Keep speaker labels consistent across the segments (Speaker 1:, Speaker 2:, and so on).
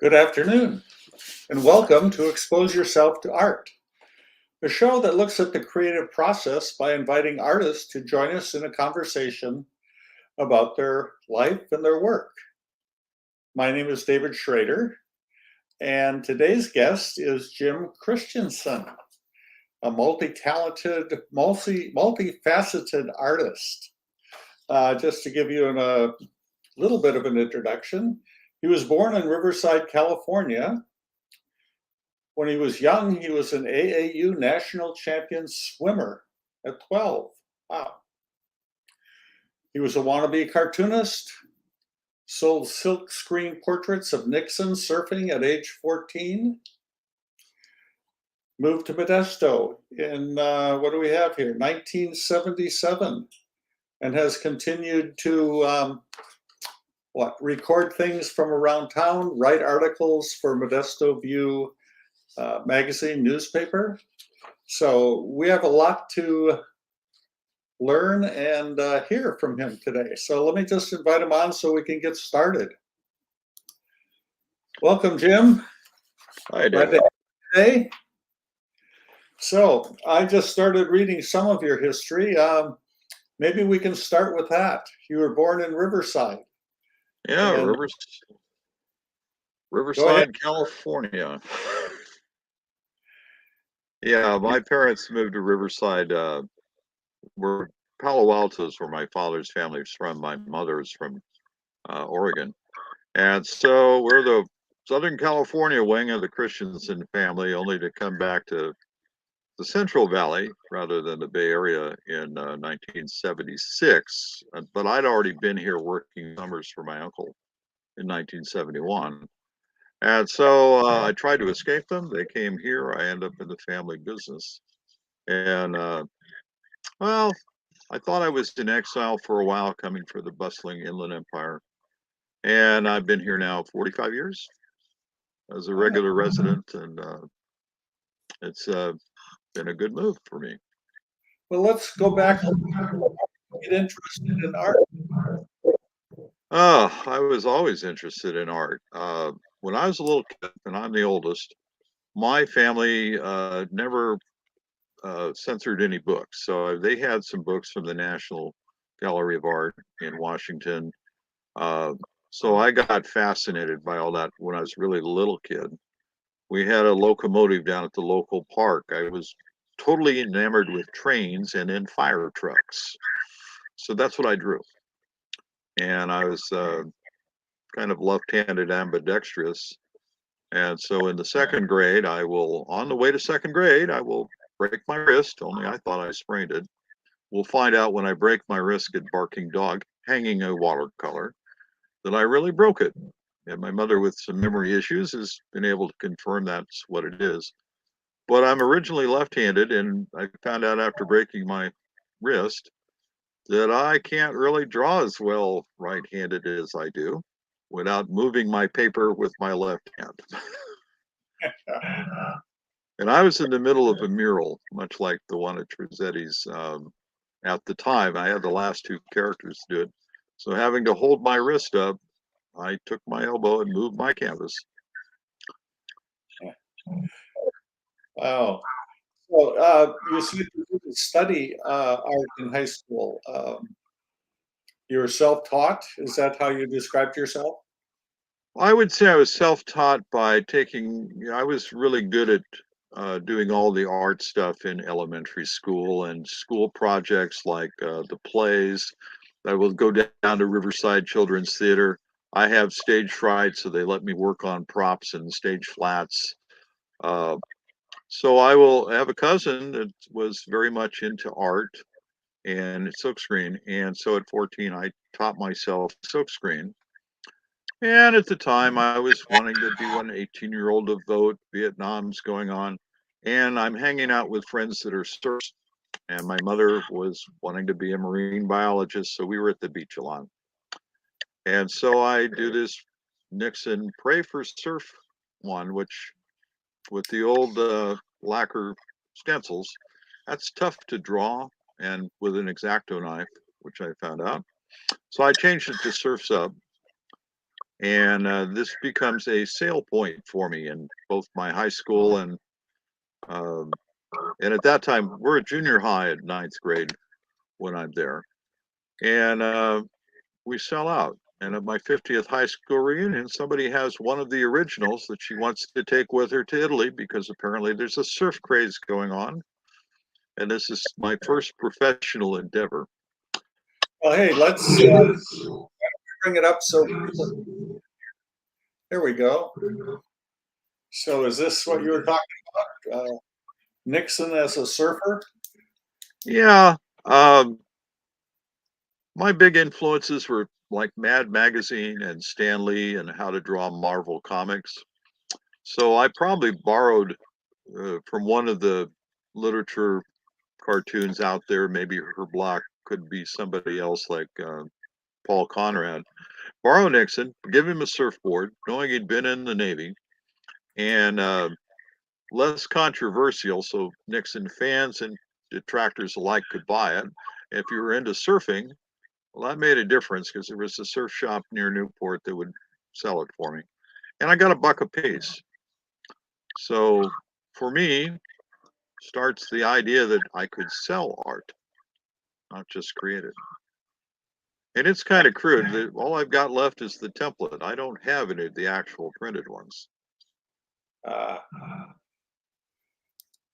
Speaker 1: Good afternoon, and welcome to Expose Yourself to Art, a show that looks at the creative process by inviting artists to join us in a conversation about their life and their work. My name is David Schrader, and today's guest is Jim Christiansen, a multi-talented, multifaceted artist. Just to give you a little bit of an introduction, he was born in Riverside, California. When he was young, he was an AAU national champion swimmer at 12. Wow. He was a wannabe cartoonist, sold silk screen portraits of Nixon surfing at age 14, moved to Modesto in, what do we have here, 1977, and has continued to record things from around town, write articles for Modesto View magazine, newspaper. So we have a lot to learn and hear from him today. So let me just invite him on so we can get started. Welcome, Jim.
Speaker 2: Hi, David.
Speaker 1: Today. So I just started reading some of your history. Maybe we can start with that. You were born in Riverside.
Speaker 2: Yeah,
Speaker 1: And
Speaker 2: Riverside, California. Yeah, my parents moved to Riverside. Where Palo Alto is where my father's family is from. My mother's from Oregon. And so we're the Southern California wing of the Christiansen family, only to come back to the Central Valley rather than the Bay Area in 1976. But I'd already been here working summers for my uncle in 1971. And so I tried to escape them. They came here. I ended up in the family business. And, well, I thought I was in exile for a while, coming from the bustling Inland Empire. And I've been here now 45 years as a regular resident. And it's been a good move for me.
Speaker 1: well, let's go back and get interested in art.
Speaker 2: I was always interested in art. When I was a little kid, and I'm the oldest, my family never censored any books. So they had some books from the National Gallery of Art in Washington. So I got fascinated by all that when I was really a little kid. We had a locomotive down at the local park. I was totally enamored with trains and in fire trucks. So that's what I drew. And I was kind of left-handed ambidextrous. And so in the second grade, on the way to second grade, I will break my wrist, only I thought I sprained it. We'll find out when I break my wrist at Barking Dog, hanging a watercolor, that I really broke it. And my mother, with some memory issues, has been able to confirm that's what it is. But I'm originally left-handed, and I found out after breaking my wrist that I can't really draw as well right-handed as I do without moving my paper with my left hand. And I was in the middle of a mural, much like the one at Trezetti's. At the time, I had the last two characters to do it. So having to hold my wrist up, I took my elbow and moved my canvas.
Speaker 1: Wow. So you said you didn't study art in high school. You were self-taught? Is that how you described yourself?
Speaker 2: I would say I was self-taught by I was really good at doing all the art stuff in elementary school and school projects like the plays. I will go down to Riverside Children's Theater. I have stage fright, so they let me work on props and stage flats. So I have a cousin that was very much into art and silkscreen. And so at 14, I taught myself silkscreen. And at the time, I was wanting to be one 18-year-old to vote. Vietnam's going on. And I'm hanging out with friends that are surfers. And my mother was wanting to be a marine biologist. So we were at the beach a lot. And so I do this Nixon Pray for Surf one, which with the old lacquer stencils, that's tough to draw and with an X-Acto knife, which I found out. So I changed it to Surf's Up. And this becomes a sale point for me in both my high school um, and at that time we're at junior high at ninth grade when I'm there, and we sell out. And at my 50th high school reunion, somebody has one of the originals that she wants to take with her to Italy because apparently there's a surf craze going on. And this is my first professional endeavor.
Speaker 1: Well, hey, let's bring it up so people. There we go. So, is this what you were talking about? Nixon as a surfer?
Speaker 2: Yeah, my big influences were like Mad Magazine and Stan Lee and How to Draw Marvel Comics. So I probably borrowed from one of the literature cartoons out there. Maybe her block could be somebody else like Paul Conrad. Borrow Nixon, give him a surfboard, knowing he'd been in the Navy, and less controversial, so Nixon fans and detractors alike could buy it. If you were into surfing, well, that made a difference because there was a surf shop near Newport that would sell it for me. And I got $1 a piece. So for me, starts the idea that I could sell art, not just create it. And it's kind of crude. All I've got left is the template. I don't have any of the actual printed ones.
Speaker 1: Uh,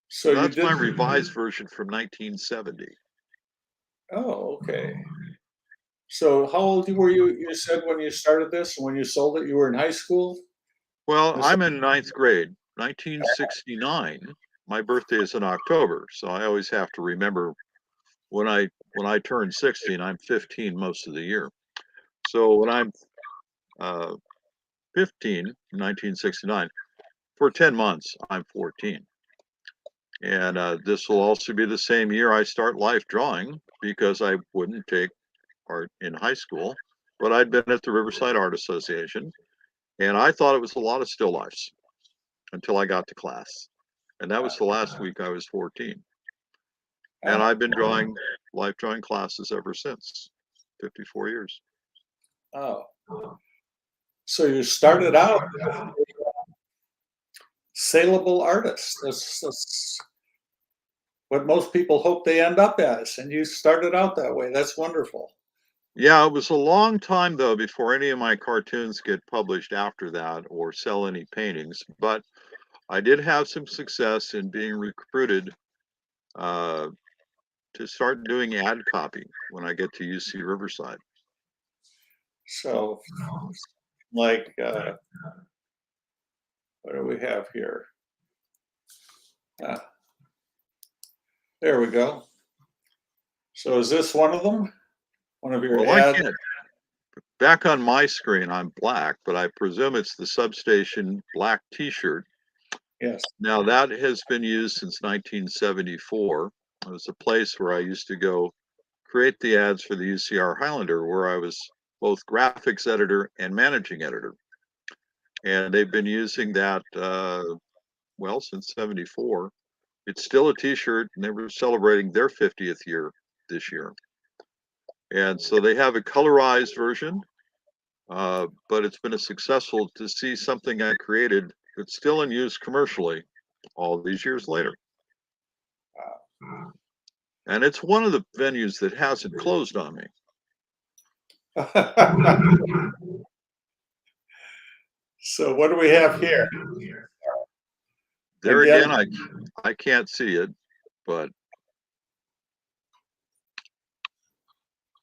Speaker 2: So
Speaker 1: so you
Speaker 2: that's
Speaker 1: did.
Speaker 2: my revised version from 1970.
Speaker 1: Oh, okay. So how old were you? You said when you started this and when you sold it, you were in high school.
Speaker 2: Well,
Speaker 1: This-
Speaker 2: I'm in ninth grade, 1969. My birthday is in October, so I always have to remember when I turn 60, and I'm 15 most of the year. So when I'm uh, 15, 1969, for 10 months, I'm 14. And this will also be the same year I start life drawing because I wouldn't take art in high school, but I'd been at the Riverside Art Association, and I thought it was a lot of still lifes until I got to class. And that was the last week I was 14. And I've been drawing life drawing classes ever since, 54 years.
Speaker 1: Oh, so you started out saleable artist. That's what most people hope they end up as, and you started out that way. That's wonderful.
Speaker 2: Yeah, it was a long time though before any of my cartoons get published after that or sell any paintings. But I did have some success in being recruited uh, to start doing ad copy when I get to UC Riverside.
Speaker 1: So, like, what do we have here? Ah, there we go. So, is this one of them? One of your
Speaker 2: Well, I
Speaker 1: ads?
Speaker 2: can't. Back on my screen, I'm black, but I presume it's the substation black T-shirt.
Speaker 1: Yes.
Speaker 2: Now that has been used since 1974. It was a place where I used to go create the ads for the UCR Highlander, where I was both graphics editor and managing editor. And they've been using that, well, since 74. It's still a T-shirt, and they were celebrating their 50th year this year. And so they have a colorized version, but it's been a successful to see something I created that's still in use commercially all these years later. And it's one of the venues that hasn't closed on me.
Speaker 1: So, what do we have here?
Speaker 2: There
Speaker 1: Again,
Speaker 2: again, I can't see it, but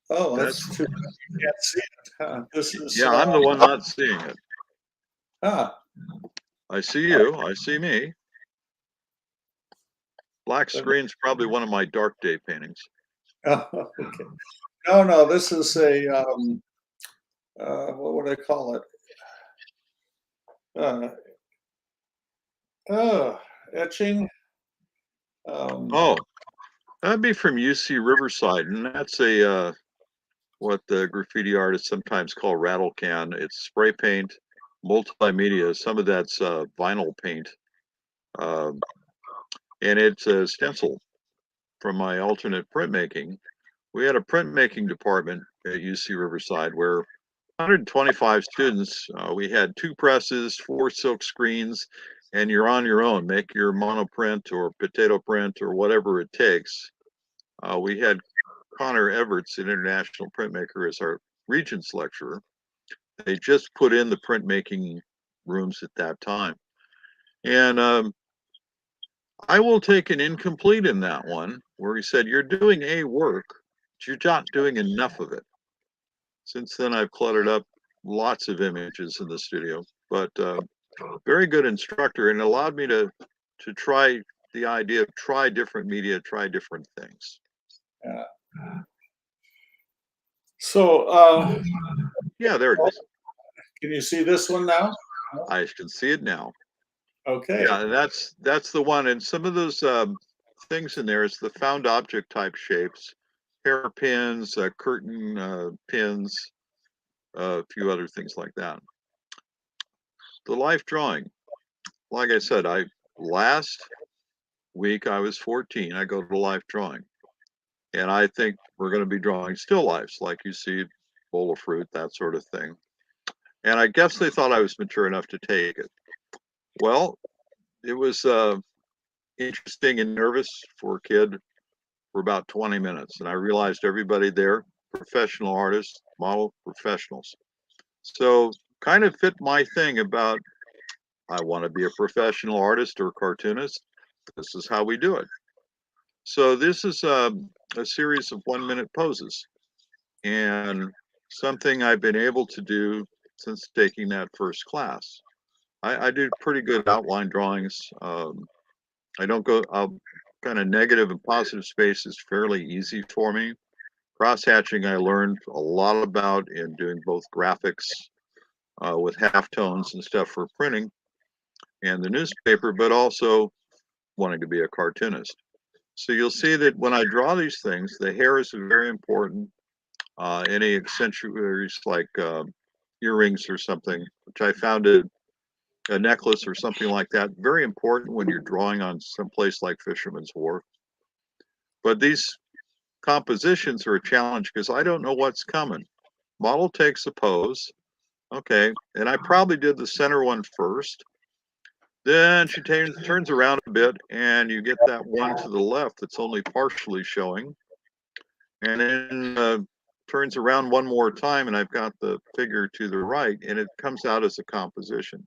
Speaker 1: oh,
Speaker 2: that's,
Speaker 1: that's too. You can't see it. This is
Speaker 2: yeah, I'm the one not seeing it.
Speaker 1: ah,
Speaker 2: I see you, I see me. Black
Speaker 1: but-
Speaker 2: screen's probably one of my dark day paintings.
Speaker 1: oh, okay. No, this is a what would I call it? Uh, etching.
Speaker 2: Oh, that'd be from UC Riverside, and that's a what the graffiti artists sometimes call rattle can. It's spray paint, multimedia. Some of that's vinyl paint, um, and it's a stencil from my alternate printmaking. We had a printmaking department at UC Riverside where 125 students. We had 2 presses, 4 silk screens, and you're on your own. Make your monoprint or potato print or whatever it takes. We had Connor Everts, an international printmaker, as our Regents lecturer. They just put in the printmaking rooms at that time. And I will take an incomplete in that one, where he said, you're doing a work, but you're not doing enough of it. Since then, I've cluttered up lots of images in the studio, but very good instructor, and allowed me to try the idea of try different media, try different things.
Speaker 1: Yeah. So,
Speaker 2: yeah, there it is.
Speaker 1: Can you see this one now?
Speaker 2: I can see it now.
Speaker 1: Okay.
Speaker 2: Yeah, that's the one. And some of those things in there is the found object type shapes, hairpins, curtain pins, a few other things like that. The life drawing, like I said, last week I was 14. I go to life drawing, and I think we're going to be drawing still lifes, like you see, bowl of fruit, that sort of thing. And I guess they thought I was mature enough to take it. Well, it was interesting and nervous for a kid for about 20 minutes. And I realized everybody there, professional artists, model professionals. So kind of fit my thing about I want to be a professional artist or cartoonist. This is how we do it. So this is a series of 1-minute poses, and something I've been able to do since taking that first class. I do pretty good outline drawings. I don't go, kind of negative and positive space is fairly easy for me. Cross-hatching I learned a lot about in doing both graphics with halftones and stuff for printing and the newspaper, but also wanting to be a cartoonist. So you'll see that when I draw these things, the hair is very important. Any accentuaries like earrings or something, which I found a necklace or something like that, very important when you're drawing on some place like Fisherman's Wharf. But these compositions are a challenge because I don't know what's coming. Model takes a pose, okay, and I probably did the center one first. Then she turns around a bit, and you get that one to the left that's only partially showing, and then turns around one more time, and I've got the figure to the right, and it comes out as a composition.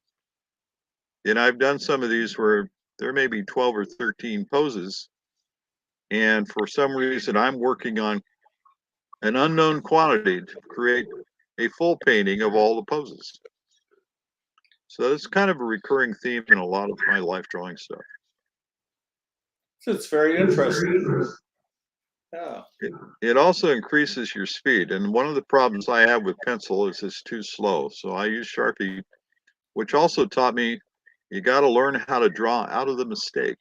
Speaker 2: And I've done some of these where there may be 12 or 13 poses, and for some reason I'm working on an unknown quantity to create a full painting of all the poses. So it's kind of a recurring theme in a lot of my life drawing stuff.
Speaker 1: It's very interesting. Yeah.
Speaker 2: It also increases your speed. And one of the problems I have with pencil is it's too slow. So I use Sharpie, which also taught me you got to learn how to draw out of the mistake.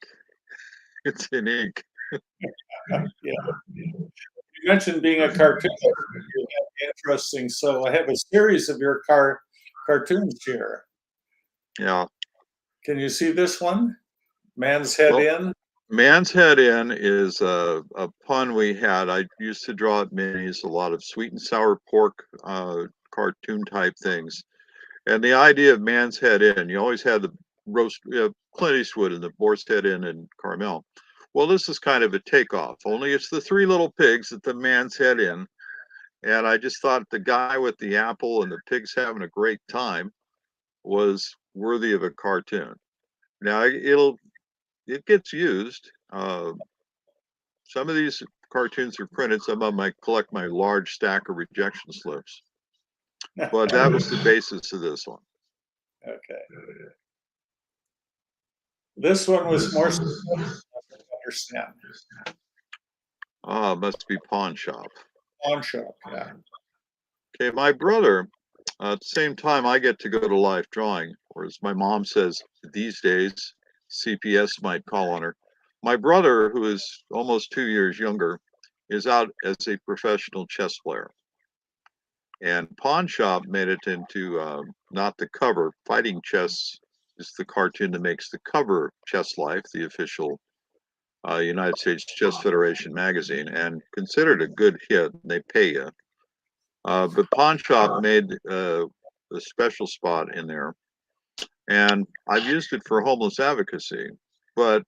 Speaker 2: It's in ink.
Speaker 1: Yeah. You mentioned being a cartoonist. Interesting. So I have a series of your cartoons here.
Speaker 2: Yeah.
Speaker 1: Can you see this one? Man's Head In?
Speaker 2: Man's Head In is a pun we had. I used to draw at minis, a lot of sweet and sour pork cartoon type things. And the idea of Man's Head In, you always had the roast, Clint Eastwood and the Boar's Head In and Carmel. Well, this is kind of a takeoff, only it's the 3 little pigs at the man's head in. And I just thought the guy with the apple and the pigs having a great time was worthy of a cartoon. Now it gets used. Some of these cartoons are printed. Some of them I collect my large stack of rejection slips. But that was the basis of this one.
Speaker 1: Okay. This one was more to understand.
Speaker 2: Must be pawn shop.
Speaker 1: Pawn shop, yeah.
Speaker 2: Okay, my brother, at the same time I get to go to life drawing, or as my mom says these days, CPS might call on her. My brother, who is almost 2 years younger, is out as a professional chess player. And Pawn Shop made it into not the cover. Fighting Chess is the cartoon that makes the cover of Chess Life, the official United States Chess Federation magazine, and considered a good hit. They pay you. But Pawn Shop made a special spot in there, and I've used it for homeless advocacy. But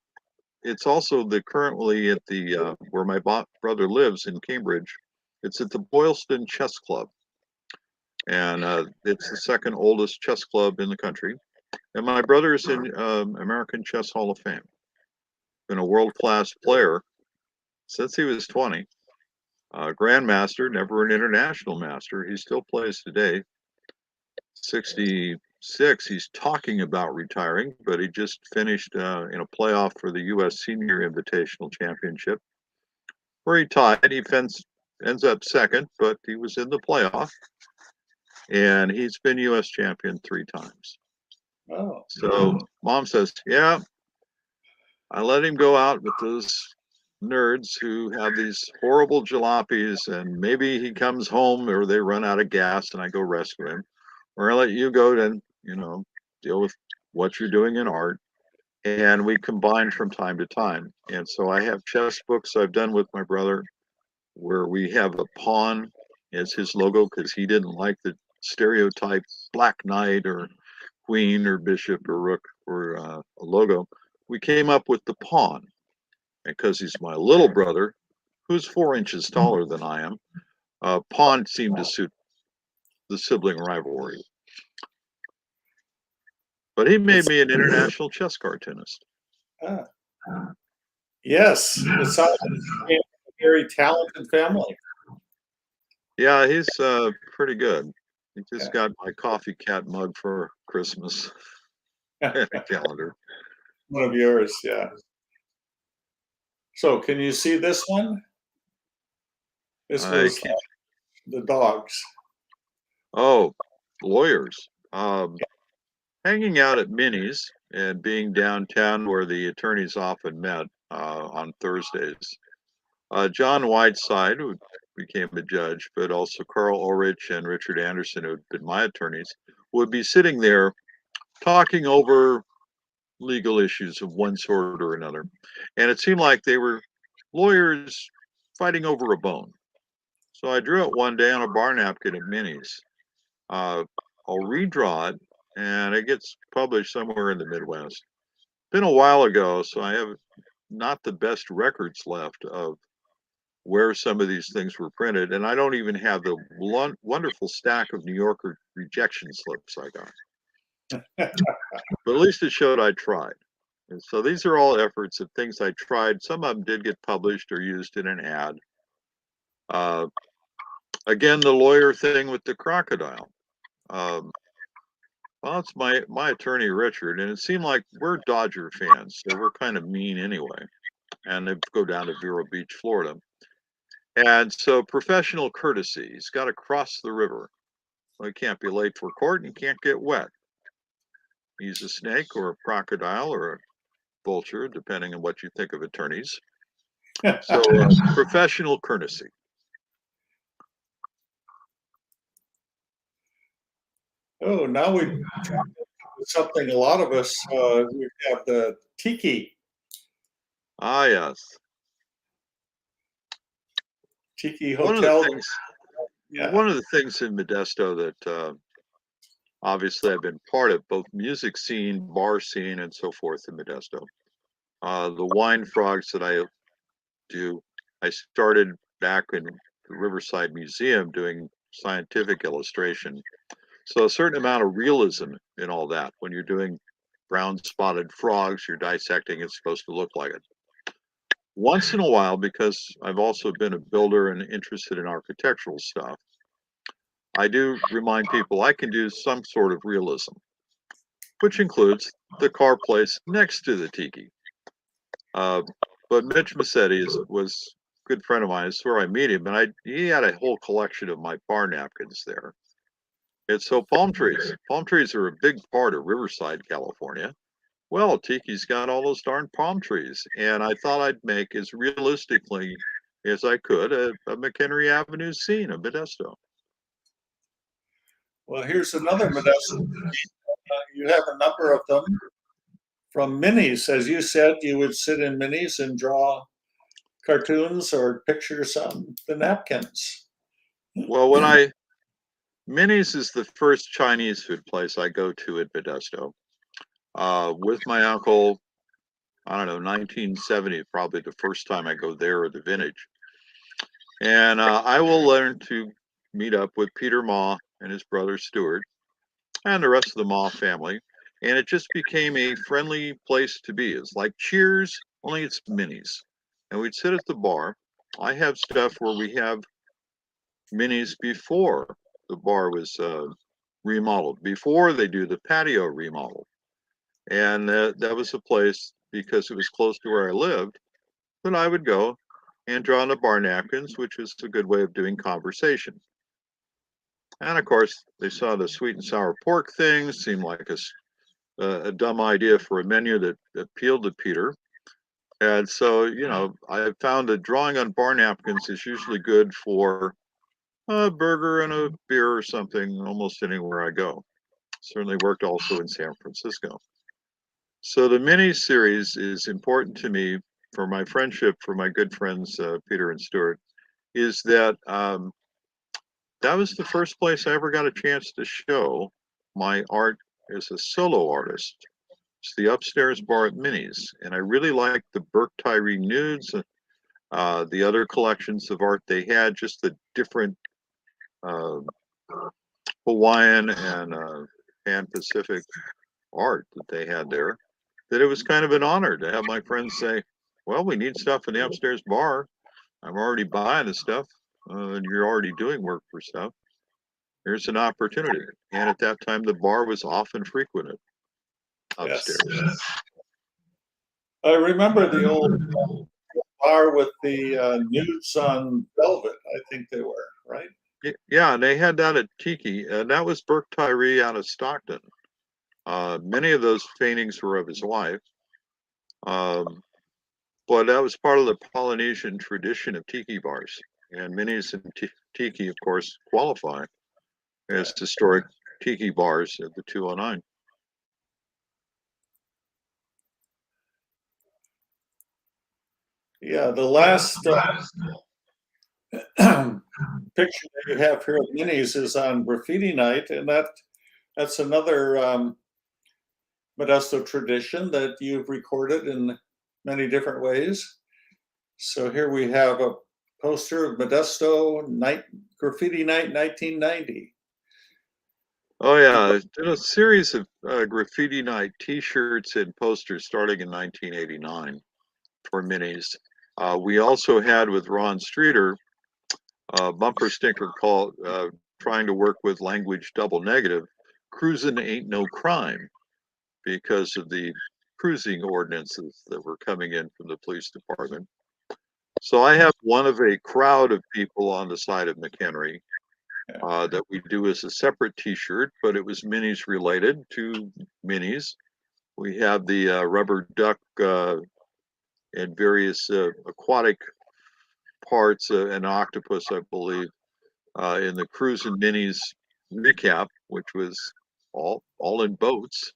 Speaker 2: it's also currently at the where my brother lives in Cambridge. It's at the Boylston Chess Club, and it's the second oldest chess club in the country. And my brother is in American Chess Hall of Fame. Been a world-class player since he was 20. Grandmaster, never an international master. He still plays today. 66. He's talking about retiring, but he just finished in a playoff for the U.S. Senior Invitational Championship, where he tied. He ends up second, but he was in the playoff, and he's been U.S. champion 3 times.
Speaker 1: Oh.
Speaker 2: So Mom says, yeah, I let him go out with those nerds who have these horrible jalopies, and maybe he comes home or they run out of gas and I go rescue him, or I let you go to, deal with what you're doing in art. And we combine from time to time. And so I have chess books I've done with my brother where we have a pawn as his logo because he didn't like the stereotype black knight or queen or bishop or rook or a logo. We came up with the pawn. And because he's my little brother, who's 4 inches taller than I am, pawn seemed to suit the sibling rivalry. But he made me an international chess cartoonist.
Speaker 1: Yes, it sounds like a very talented family.
Speaker 2: Yeah, he's pretty good. He just got my coffee cat mug for Christmas and a calendar.
Speaker 1: One of yours, yeah. So can you see this one? This was the dogs.
Speaker 2: Oh, lawyers. Hanging out at Minnie's and being downtown where the attorneys often met on Thursdays. John Whiteside, who became a judge, but also Carl Ulrich and Richard Anderson, who had been my attorneys, would be sitting there talking over legal issues of one sort or another. And it seemed like they were lawyers fighting over a bone. So I drew it one day on a bar napkin at Minnie's. I'll redraw it, and it gets published somewhere in the Midwest. Been a while ago, so I have not the best records left of where some of these things were printed, and I don't even have the wonderful stack of New Yorker rejection slips I got. But at least it showed I tried. And so these are all efforts of things I tried. Some of them did get published or used in an ad. Again, the lawyer thing with the crocodile. Well, it's my attorney, Richard, and it seemed like we're Dodger fans, so we're kind of mean anyway. And they go down to Vero Beach, Florida. And so professional courtesy, he's got to cross the river. Well, he can't be late for court and he can't get wet. He's a snake or a crocodile or a vulture, depending on what you think of attorneys. So professional courtesy.
Speaker 1: Oh, now we something a lot of us we have the tiki
Speaker 2: Ah, yes.
Speaker 1: hotel.
Speaker 2: One of the things in Modesto that obviously I've been part of, both music scene, bar scene, and so forth in Modesto. The wine frogs that I do, I started back in the Riverside Museum doing scientific illustration. So a certain amount of realism in all that. When you're doing brown spotted frogs, you're dissecting, it's supposed to look like it. Once in a while, because I've also been a builder and interested in architectural stuff, I do remind people I can do some sort of realism, which includes the car place next to the tiki. But Mitch Massetti was a good friend of mine. It's where I meet him, and he had a whole collection of my bar napkins there. And so palm trees are a big part of Riverside, California. Well, Tiki's got all those darn palm trees, and I thought I'd make as realistically as I could a McHenry Avenue scene of Modesto.
Speaker 1: Well, here's another Modesto. You have a number of them from Minis. As you said, you would sit in Minis and draw cartoons or pictures on the napkins.
Speaker 2: Well, when I Minnie's is the first Chinese food place I go to at Modesto. With my uncle, I don't know, 1970, probably the first time I go there or the vintage. And I will learn to meet up with Peter Ma and his brother Stuart and the rest of the Ma family. And it just became a friendly place to be. It's like Cheers, only it's Minnie's. And we'd sit at the bar. I have stuff where we have Minnie's before the bar was remodeled, before they do the patio remodel. And that was a place, because it was close to where I lived, that I would go and draw on the bar napkins, which was a good way of doing conversation. And of course, they saw the sweet and sour pork thing, seemed like a dumb idea for a menu that appealed to Peter. And so, I found that drawing on bar napkins is usually good for a burger and a beer or something almost anywhere I go. Certainly worked also in San Francisco. So the mini series is important to me for my friendship, for my good friends, Peter and Stuart, is that that was the first place I ever got a chance to show my art as a solo artist. It's the upstairs bar at Minnie's. And I really liked the Burke Tyree nudes, the other collections of art they had, just the different uh, Hawaiian and Pan Pacific art that they had there, that it was kind of an honor to have my friends say, well, we need stuff in the upstairs bar. I'm already buying the stuff, and you're already doing work for stuff. There's an opportunity. And at that time, the bar was often frequented
Speaker 1: Yes.
Speaker 2: upstairs.
Speaker 1: I remember the old bar with the nudes on velvet, I think they were, right?
Speaker 2: Yeah, and they had that at Tiki, and that was Burke Tyree out of Stockton. Many of those paintings were of his wife, um, but that was part of the Polynesian tradition of tiki bars. And Minnie's and Tiki, of course, qualify as historic tiki bars at the 209.
Speaker 1: Yeah, the last picture that you have here of Minnie's is on graffiti night, and that's another Modesto tradition that you've recorded in many different ways. So here we have a poster of Modesto Graffiti Night 1990.
Speaker 2: Oh yeah, did a series of graffiti night T-shirts and posters starting in 1989 for Minnie's. We also had with Ron Streeter a bumper sticker called trying to work with language double negative. Cruising ain't no crime, because of the cruising ordinances that were coming in from the police department. So I have one of a crowd of people on the side of McHenry that we do as a separate T-shirt, but it was Minnie's related to Minnie's. We have the rubber duck and various aquatic parts, an octopus, I believe, in the Cruise and Minnie's recap, which was all in boats,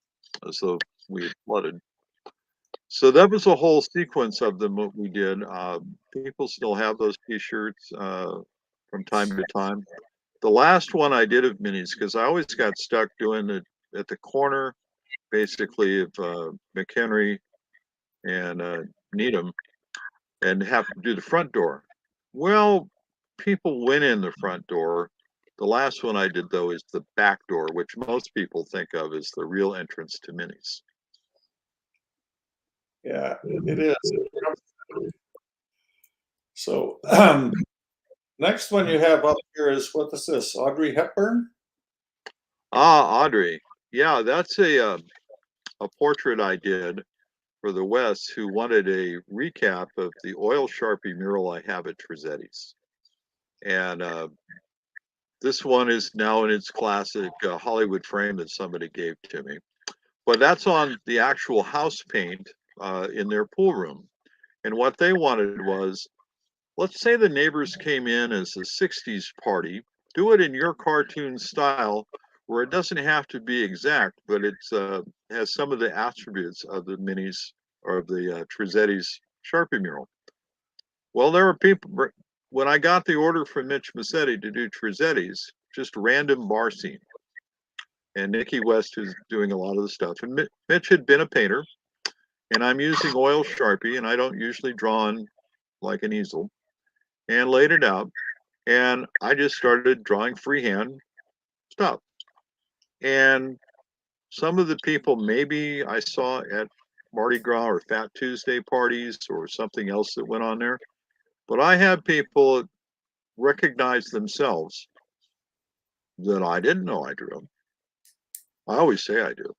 Speaker 2: so we had flooded. So that was a whole sequence of them what we did. People still have those T-shirts from time to time. The last one I did of Minnie's, because I always got stuck doing it at the corner, basically, of McHenry and Needham, and have to do the front door. Well, people went in the front door. The last one I did, though, is the back door, which most people think of as the real entrance to Minnie's.
Speaker 1: Yeah, it is. So next one you have up here is, what is this, Audrey Hepburn?
Speaker 2: Audrey. Yeah, that's a portrait I did for the West, who wanted a recap of the oil Sharpie mural I have at Trezetti's. And this one is now in its classic Hollywood frame that somebody gave to me. But that's on the actual house paint in their pool room. And what they wanted was, let's say the neighbors came in as a 60s party, do it in your cartoon style, where it doesn't have to be exact, but it has some of the attributes of the Minnie's or the Trezetti's Sharpie mural. Well, there were people, when I got the order from Mitch Massetti to do Trezetti's, just random bar scene. And Nikki West is doing a lot of the stuff. And Mitch had been a painter, and I'm using oil Sharpie, and I don't usually draw on like an easel, and laid it out. And I just started drawing freehand stuff. And some of the people maybe I saw at Mardi Gras or Fat Tuesday parties or something else that went on there. But I had people recognize themselves that I didn't know I drew. I always say I do.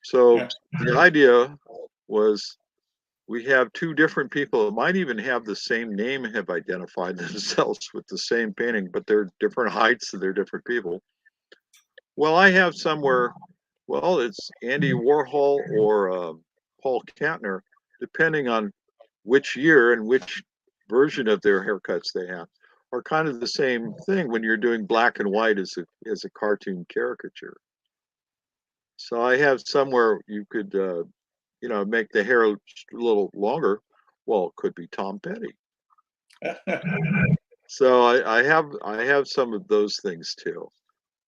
Speaker 2: So the idea was we have two different people that might even have the same name have identified themselves with the same painting, but they're different heights and they're different people. Well, I have somewhere, well, it's Andy Warhol or Paul Kantner, depending on which year and which version of their haircuts they have, are kind of the same thing when you're doing black and white as a cartoon caricature. So I have somewhere you could, make the hair a little longer. Well, it could be Tom Petty. So I have some of those things too.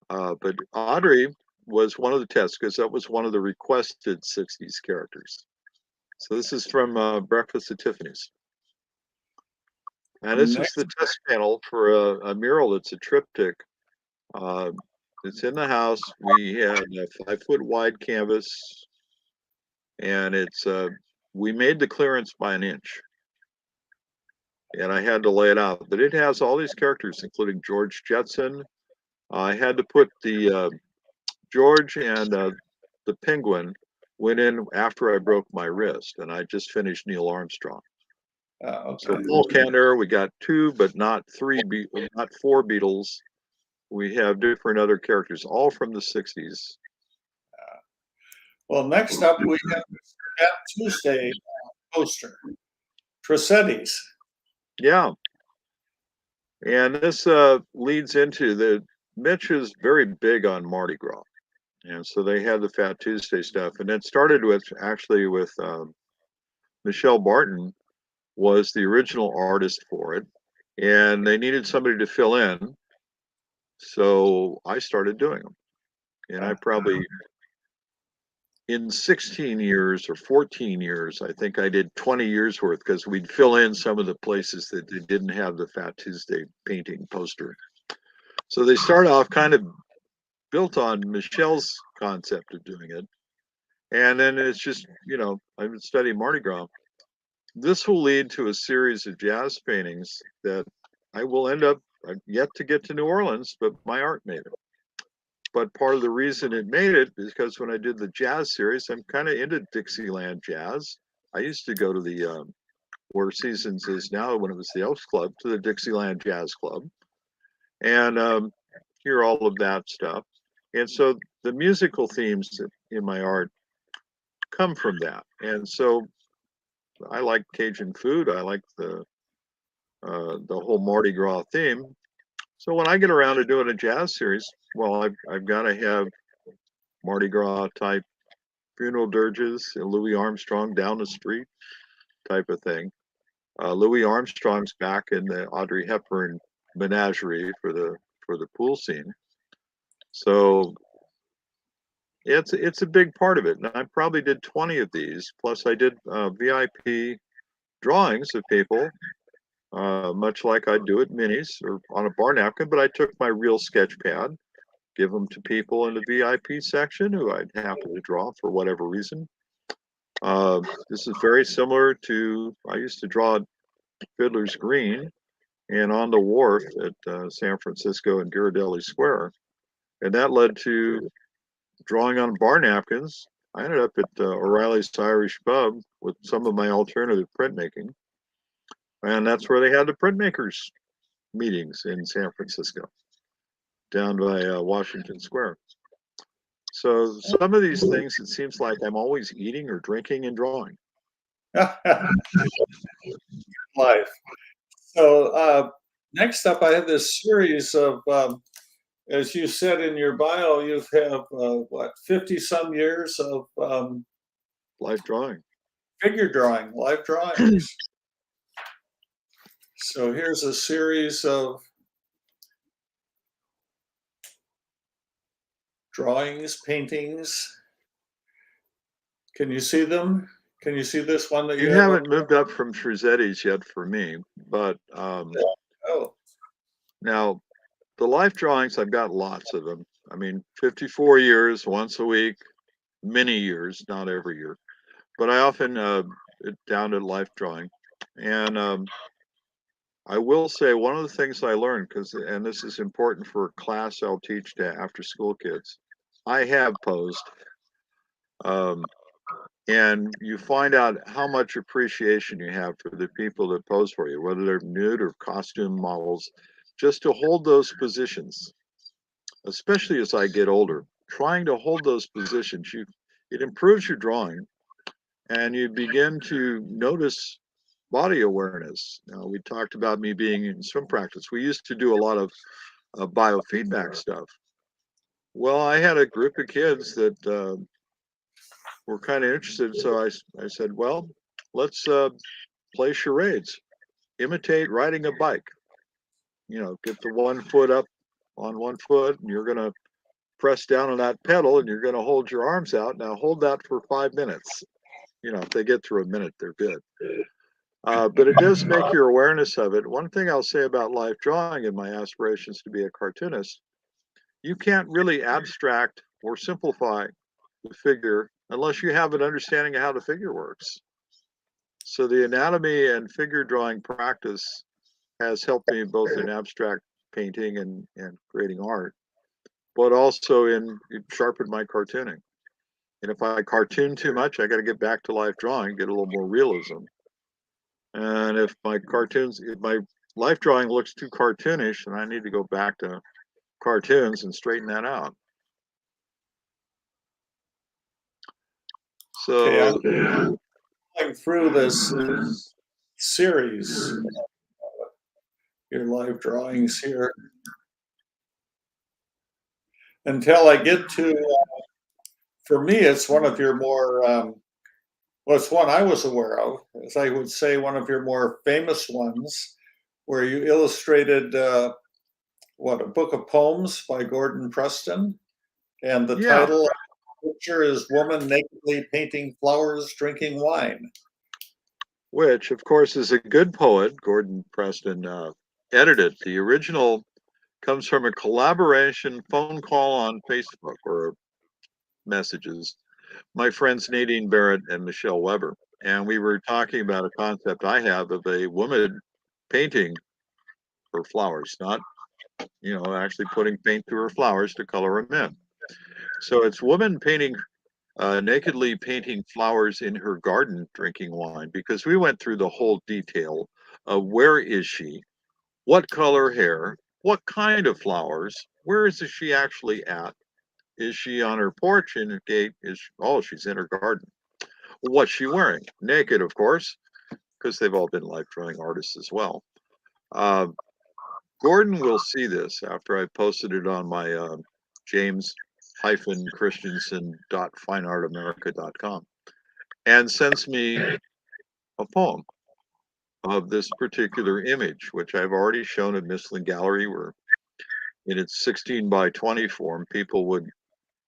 Speaker 2: But Audrey was one of the tests because that was one of the requested 60s characters. So this is from Breakfast at Tiffany's. And this is the test panel for a mural that's a triptych. It's in the house. We had a 5-foot wide canvas, and it's we made the clearance by an inch. And I had to lay it out. But it has all these characters, including George Jetson. I had to put the George and the penguin went in after I broke my wrist, and I just finished Neil Armstrong.
Speaker 1: Okay.
Speaker 2: So Paul Kantner, we got 2, but not 3, not 4 Beatles. We have different other characters, all from the 60s.
Speaker 1: Well, next up we have Fat Tuesday poster, Tricetti's.
Speaker 2: Yeah. And this leads into Mitch is very big on Mardi Gras. And so they had the Fat Tuesday stuff. And it started with Michelle Barton was the original artist for it. And they needed somebody to fill in. So I started doing them. And I probably, in 16 years or 14 years, I think I did 20 years worth because we'd fill in some of the places that they didn't have the Fat Tuesday painting poster. So they start off kind of built on Michelle's concept of doing it. And then it's just, I've been studying Mardi Gras. This will lead to a series of jazz paintings that I will end up, I've yet to get to New Orleans, but my art made it. But part of the reason it made it is because when I did the jazz series, I'm kind of into Dixieland jazz. I used to go to the, where Seasons is now, when it was the Elks Club, to the Dixieland Jazz Club, and hear all of that stuff. And so the musical themes in my art come from that. And so I like Cajun food. I like the whole Mardi Gras theme. So when I get around to doing a jazz series, well, I've got to have Mardi Gras type funeral dirges and Louis Armstrong down the street type of thing. Louis Armstrong's back in the Audrey Hepburn menagerie for the pool scene. So it's a big part of it. And I probably did 20 of these. Plus I did VIP drawings of people, much like I do at Minis or on a bar napkin, but I took my real sketch pad, give them to people in the VIP section who I'd happen to draw for whatever reason. This is very similar to, I used to draw Fiddler's Green and on the wharf at San Francisco and Ghirardelli Square. And that led to drawing on bar napkins. I ended up at O'Reilly's Irish Pub with some of my alternative printmaking. And that's where they had the printmakers meetings in San Francisco, down by Washington Square. So some of these things, it seems like I'm always eating or drinking and drawing.
Speaker 1: Life. So next up, I have this series of, as you said in your bio, you have 50 some years of
Speaker 2: life drawing,
Speaker 1: figure drawing, life drawings. So here's a series of drawings, paintings. Can you see them? Can you see this one that you
Speaker 2: You
Speaker 1: have up?
Speaker 2: haven't moved up from Trizetti's yet for me, but
Speaker 1: Oh,
Speaker 2: now the life drawings, I've got lots of them. I mean, 54 years, once a week, many years, not every year, but I often down to life drawing. And I will say one of the things I learned, and this is important for a class I'll teach to after school kids, I have posed. And you find out how much appreciation you have for the people that pose for you, whether they're nude or costume models, just to hold those positions, especially as I get older, trying to hold those positions, it improves your drawing and you begin to notice body awareness. Now, we talked about me being in swim practice. We used to do a lot of biofeedback stuff. Well, I had a group of kids that were kind of interested. So I said, well, let's play charades, imitate riding a bike. Get the 1 foot up on 1 foot, and you're going to press down on that pedal and you're going to hold your arms out. Now hold that for 5 minutes. If they get through a minute, they're good. But it does make your awareness of it. One thing I'll say about life drawing and my aspirations to be a cartoonist, you can't really abstract or simplify the figure unless you have an understanding of how the figure works. So the anatomy and figure drawing practice has helped me both in abstract painting and creating art, but also in sharpened my cartooning. And if I cartoon too much, I got to get back to life drawing, get a little more realism. And if my life drawing looks too cartoonish, then I need to go back to cartoons and straighten that out.
Speaker 1: okay.
Speaker 2: So
Speaker 1: I'm going through this series, your live drawings here, until I get to, for me, it's one of your more, well, it's one I was aware of, as I would say, one of your more famous ones, where you illustrated, a book of poems by Gordon Preston. And the
Speaker 2: yeah,
Speaker 1: title of the picture is Woman Nakedly Painting Flowers, Drinking Wine.
Speaker 2: which of course is a good poet. Gordon Preston edited. The original comes from a collaboration phone call on Facebook or messages. My friends Nadine Barrett and Michelle Weber. And we were talking about a concept I have of a woman painting her flowers, not, actually putting paint through her flowers to color them in. So it's woman painting, nakedly painting flowers in her garden, drinking wine, because we went through the whole detail of where is she, what color hair, what kind of flowers, where is she actually at? Is she on her porch in her gate? She's in her garden. What's she wearing? Naked, of course, because they've all been life drawing artists as well. Gordon will see this after I posted it on my James-Christiansen.fineartamerica.com and sends me a poem of this particular image, which I've already shown at Michelin Gallery, where in its 16 by 20 form, people would,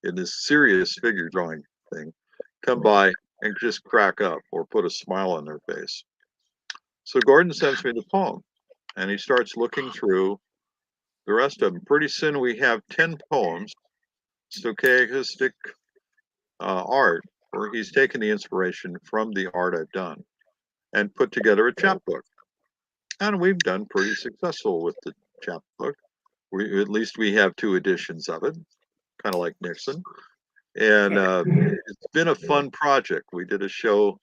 Speaker 2: in this serious figure drawing thing, come by and just crack up or put a smile on their face. So Gordon sends me the poem and he starts looking through the rest of them. Pretty soon we have 10 poems, stochastic art, where he's taken the inspiration from the art I've done and put together a chapbook. And we've done pretty successful with the chapbook. At least we have 2 editions of it, kind of like Nixon. And it's been a fun project. We did a show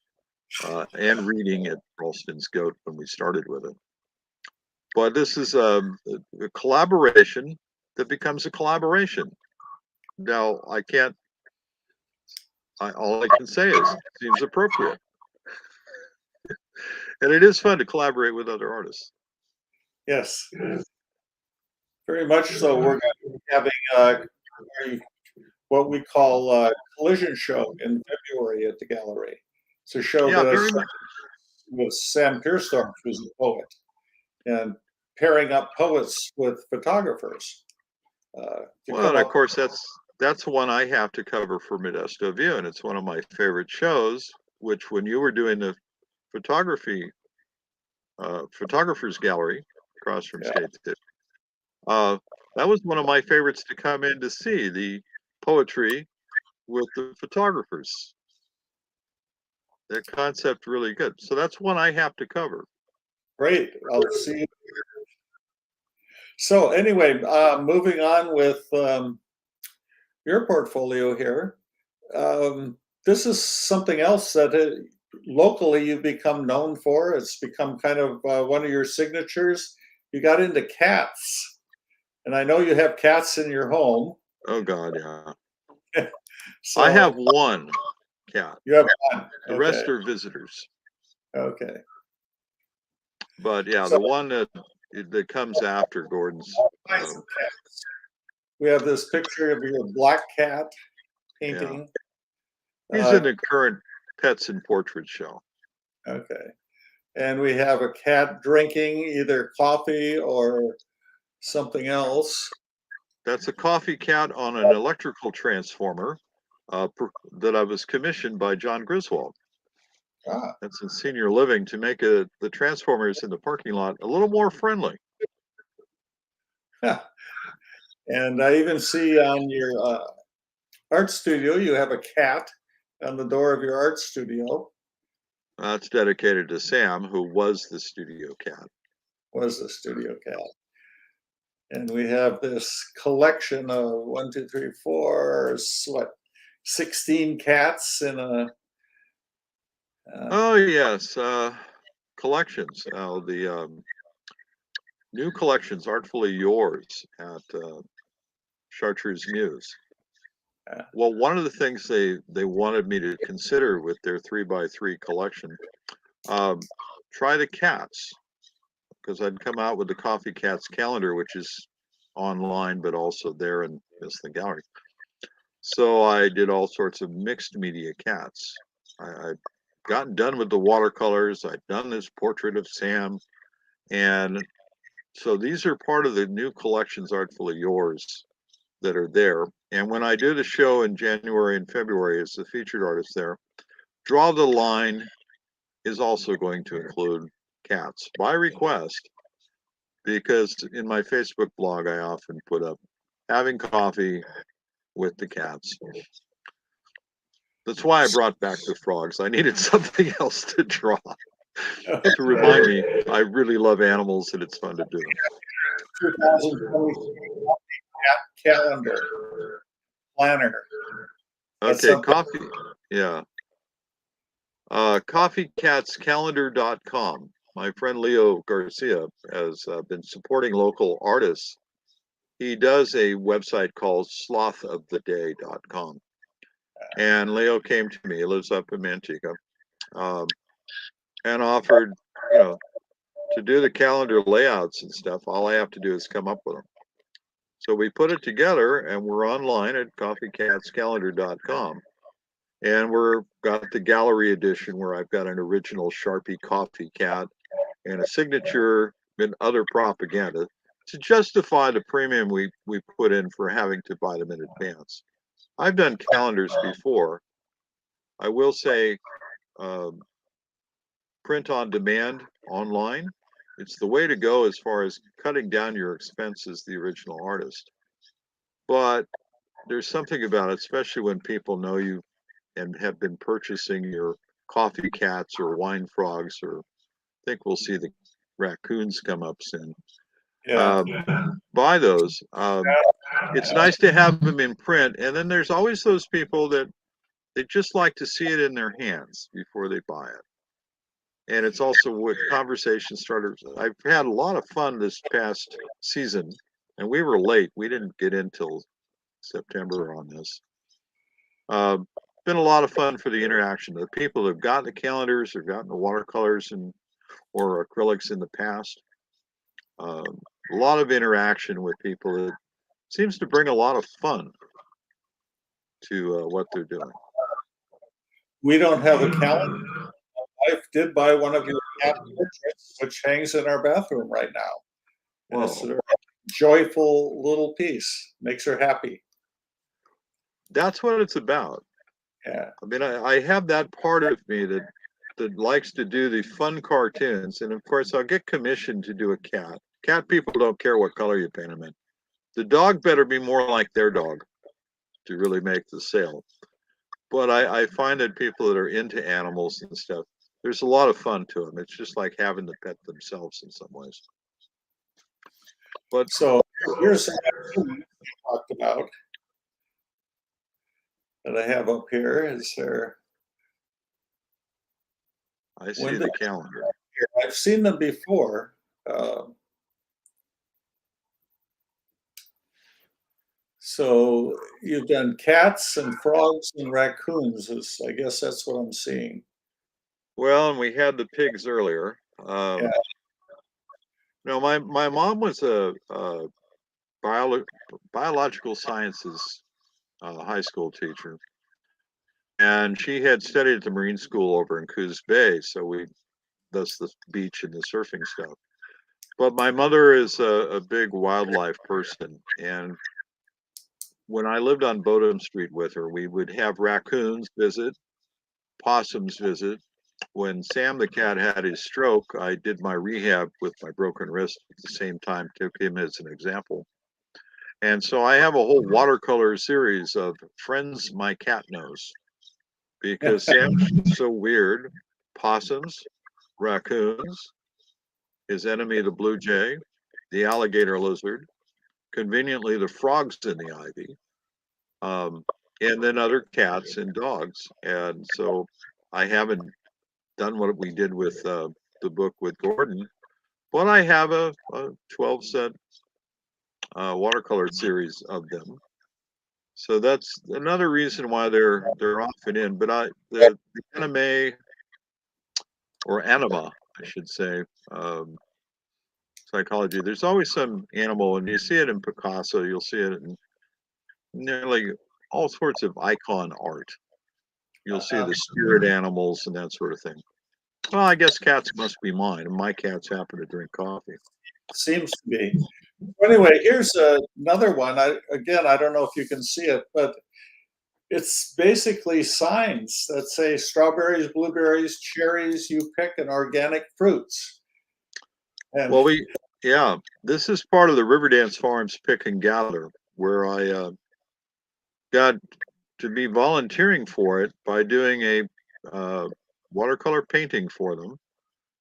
Speaker 2: and reading at Ralston's Goat when we started with it. But this is a collaboration that becomes a collaboration. Now, all I can say is it seems appropriate. And it is fun to collaborate with other artists.
Speaker 1: Yes, very much so. We're going to be having what we call a collision show in February at the gallery. It's a show that is with Sam Pierstorm, who's a poet, and pairing up poets with photographers.
Speaker 2: Well, and of course, that's that's one I have to cover for Modesto View, and it's one of my favorite shows. Which, when you were doing the photographer's gallery across from
Speaker 1: Yeah.
Speaker 2: State Theater, that was one of my favorites to come in to see, the poetry with the photographers. That concept really good. So that's one I have to cover.
Speaker 1: Great. I'll see you. So anyway, moving on with your portfolio here. This is something else that locally you've become known for. It's become kind of one of your signatures. You got into cats, and I know you have cats in your home.
Speaker 2: Oh God, yeah.
Speaker 1: So
Speaker 2: I have one cat.
Speaker 1: you have one.
Speaker 2: The rest are visitors.
Speaker 1: Okay.
Speaker 2: But yeah,
Speaker 1: So,
Speaker 2: the one that comes after Gordon's.
Speaker 1: We have this picture of your black cat painting.
Speaker 2: Yeah. He's in the current Pets and Portraits show.
Speaker 1: Okay. And we have a cat drinking either coffee or something else.
Speaker 2: That's a coffee cat on an electrical transformer that I was commissioned by John Griswold.
Speaker 1: Ah.
Speaker 2: That's in senior living to make the transformers in the parking lot a little more friendly.
Speaker 1: And I even see on your art studio, you have a cat on the door of your art studio.
Speaker 2: That's dedicated to Sam, who was the studio cat.
Speaker 1: Was the studio cat. And we have this collection of 16 cats in a.
Speaker 2: Oh yes, collections. The new collections, Artfully Yours, at Chartreuse Muse. Well, one of the things they wanted me to consider with their 3x3 collection, try the cats, because I'd come out with the Coffee Cats calendar, which is online, but also there in the gallery. So I did all sorts of mixed media cats. I'd gotten done with the watercolors. I'd done this portrait of Sam. And so these are part of the new collections, Artfully Yours, that are there. And when I do the show in January and February as the featured artist there, Draw the Line is also going to include cats by request, because in my Facebook blog, I often put up having coffee with the cats. That's why I brought back the frogs. I needed something else to draw to remind me I really love animals and it's fun to do them.
Speaker 1: 2020 calendar planner.
Speaker 2: Okay, coffee. Yeah. Coffeecatscalendar.com. My friend Leo Garcia has been supporting local artists. He does a website called slothoftheday.com. And Leo came to me, he lives up in Manteca, and offered, to do the calendar layouts and stuff. All I have to do is come up with them. So we put it together, and we're online at coffeecatscalendar.com. And we're got the gallery edition where I've got an original Sharpie coffee cat and a signature and other propaganda to justify the premium we put in for having to buy them in advance. I've done calendars before. I will say print on demand online. It's the way to go as far as cutting down your expenses, the original artist. But there's something about it, especially when people know you and have been purchasing your coffee cats or wine frogs, or I think we'll see the raccoons come up soon.
Speaker 1: Yeah.
Speaker 2: Buy those. It's nice to have them in print. And then there's always those people that they just like to see it in their hands before they buy it. And it's also with conversation starters. I've had a lot of fun this past season, and we were late. We didn't get in till September on this. Been a lot of fun for the interaction. The people that have gotten the calendars or gotten the watercolors or acrylics in the past. A lot of interaction with people. That seems to bring a lot of fun to what they're doing.
Speaker 1: We don't have a calendar. My wife did buy one of your cat portraits, which hangs in our bathroom right now. And it's a joyful little piece. Makes her happy.
Speaker 2: that's what it's about.
Speaker 1: Yeah.
Speaker 2: I mean, I have that part of me that likes to do the fun cartoons, and of course, I'll get commissioned to do a cat. Cat people don't care what color you paint them in. The dog better be more like their dog to really make the sale. But I find that people that are into animals and stuff, there's a lot of fun to them. It's just like having the pet themselves in some ways. But
Speaker 1: So here's some activities we talked about that I have up here. Is there?
Speaker 2: I see the calendar.
Speaker 1: I've seen them before. So you've done cats and frogs and raccoons. I guess that's what I'm seeing.
Speaker 2: Well, and we had the pigs earlier.
Speaker 1: Yeah.
Speaker 2: No, my mom was a biological sciences high school teacher, and she had studied at the Marine School over in Coos Bay. So that's the beach and the surfing stuff. But my mother is a big wildlife person, and when I lived on Bodum Street with her, we would have raccoons visit, possums visit. When Sam the cat had his stroke, I did my rehab with my broken wrist at the same time, took him as an example. And so I have a whole watercolor series of Friends My Cat Knows because Sam's so weird. Possums, raccoons, his enemy, the blue jay, the alligator lizard, conveniently, the frogs in the ivy, and then other cats and dogs. And so I haven't done what we did with the book with Gordon, but I have a 12 set watercolor series of them. So that's another reason why they're often in. But the anime or anima, I should say, psychology. There's always some animal, and you see it in Picasso. You'll see it in nearly all sorts of icon art. You'll see the spirit animals and that sort of thing. Well, I guess cats must be mine, and my cats happen to drink coffee.
Speaker 1: Seems to be. Anyway, here's another one. I don't know if you can see it, but it's basically signs that say strawberries, blueberries, cherries, you pick, and organic fruits. And
Speaker 2: Well, this is part of the Riverdance Farms Pick and Gather, where I got to be volunteering for it by doing a watercolor painting for them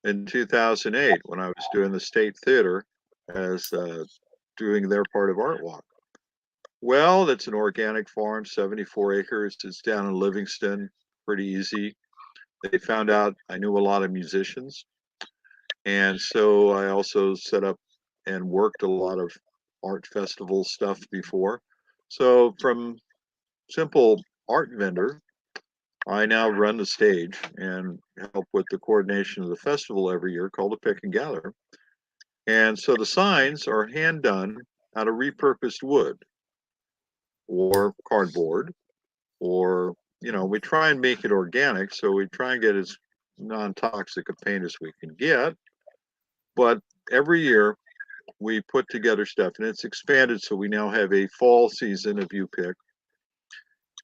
Speaker 2: in 2008 when I was doing the State Theater as doing their part of Art Walk. Well, that's an organic farm, 74 acres. It's down in Livingston, pretty easy. They found out I knew a lot of musicians. And so I also set up and worked a lot of art festival stuff before. So from simple art vendor, I now run the stage and help with the coordination of the festival every year called the Pick and Gather. And so the signs are hand done out of repurposed wood or cardboard, or, we try and make it organic. So we try and get as non-toxic a paint as we can get. But every year we put together stuff, and it's expanded. So we now have a fall season of You Pick.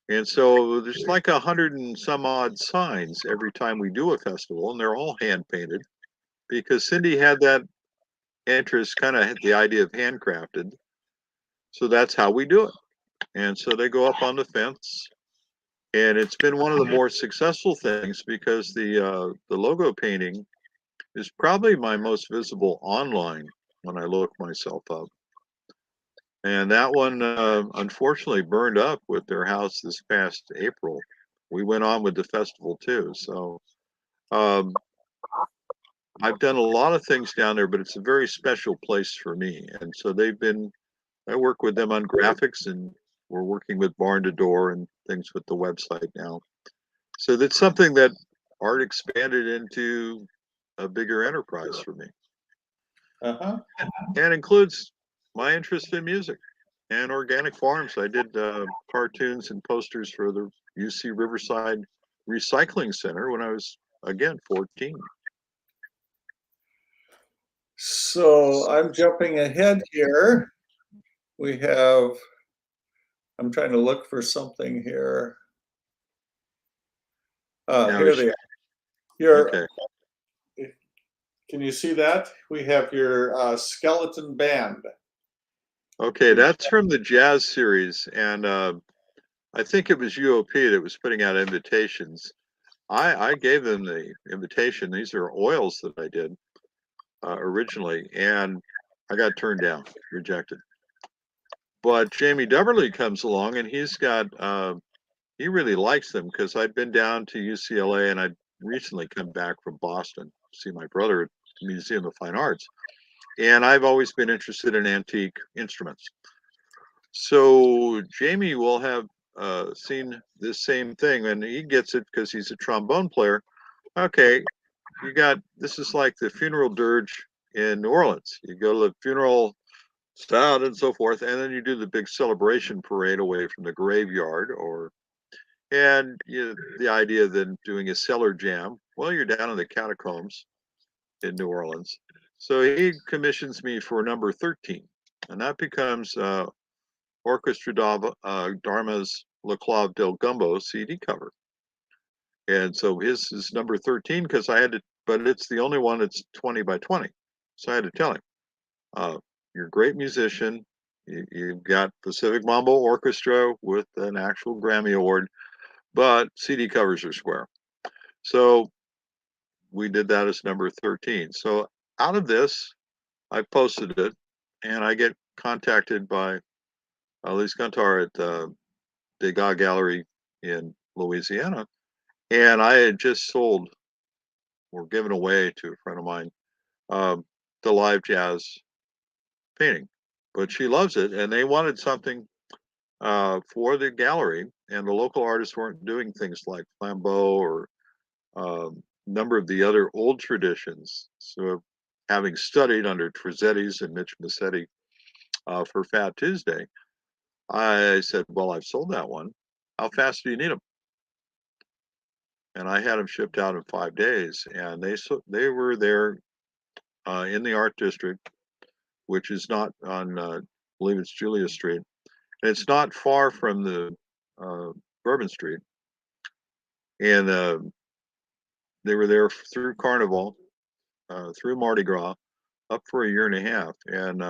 Speaker 2: And so there's like 100 and some odd signs every time we do a festival, and they're all hand painted because Cindy had that interest, kind of the idea of handcrafted. So that's how we do it. And so they go up on the fence, and it's been one of the more successful things because the logo painting is probably my most visible online when I look myself up. And that one, unfortunately, burned up with their house this past April. We went on with the festival too. So um, I've done a lot of things down there, but it's a very special place for me. And so I work with them on graphics, and we're working with Barn to Door and things with the website now. So that's something that art expanded into a bigger enterprise for me. And includes my interest in music and organic farms. I did cartoons and posters for the UC Riverside Recycling Center when I was, again, 14.
Speaker 1: So I'm jumping ahead here. We have I'm trying to look for something here.
Speaker 2: Now,
Speaker 1: Here they are. Your,
Speaker 2: okay.
Speaker 1: can you see that? We have your skeleton band.
Speaker 2: Okay, that's from the jazz series, and I think it was UOP that was putting out invitations. I gave them the invitation. These are oils that I did originally, and I got turned down, rejected. But Jamie Deverly comes along, and he really likes them because I'd been down to UCLA, and I'd recently come back from Boston to see my brother at the Museum of Fine Arts, and I've always been interested in antique instruments. So Jamie will have seen this same thing, and he gets it because he's a trombone player. Okay, this is like the funeral dirge in New Orleans. You go to the funeral sound and so forth, and then you do the big celebration parade away from the graveyard, the idea of then doing a cellar jam. Well, you're down in the catacombs in New Orleans. So he commissions me for number 13, and that becomes Orchestra Dharma's Le Clave del Gumbo CD cover. And so his is number 13 because but it's the only one that's 20 by 20. So I had to tell him, you're a great musician. You've got Pacific Mambo Orchestra with an actual Grammy Award, but CD covers are square. So we did that as number 13. So out of this, I posted it, and I get contacted by Liz Cantar at Degas Gallery in Louisiana. And I had just sold or given away to a friend of mine um, the live jazz painting. But she loves it, and they wanted something for the gallery, and the local artists weren't doing things like flambeau or a number of the other old traditions. So, having studied under Trezetti's and Mitch Massetti for Fat Tuesday, I said, "Well, I've sold that one. How fast do you need them?" And I had them shipped out in 5 days, and they were there in the art district, which is not on, I believe it's Julia Street, and it's not far from the Bourbon Street. And they were there through Carnival, through Mardi Gras, up for a year and a half, and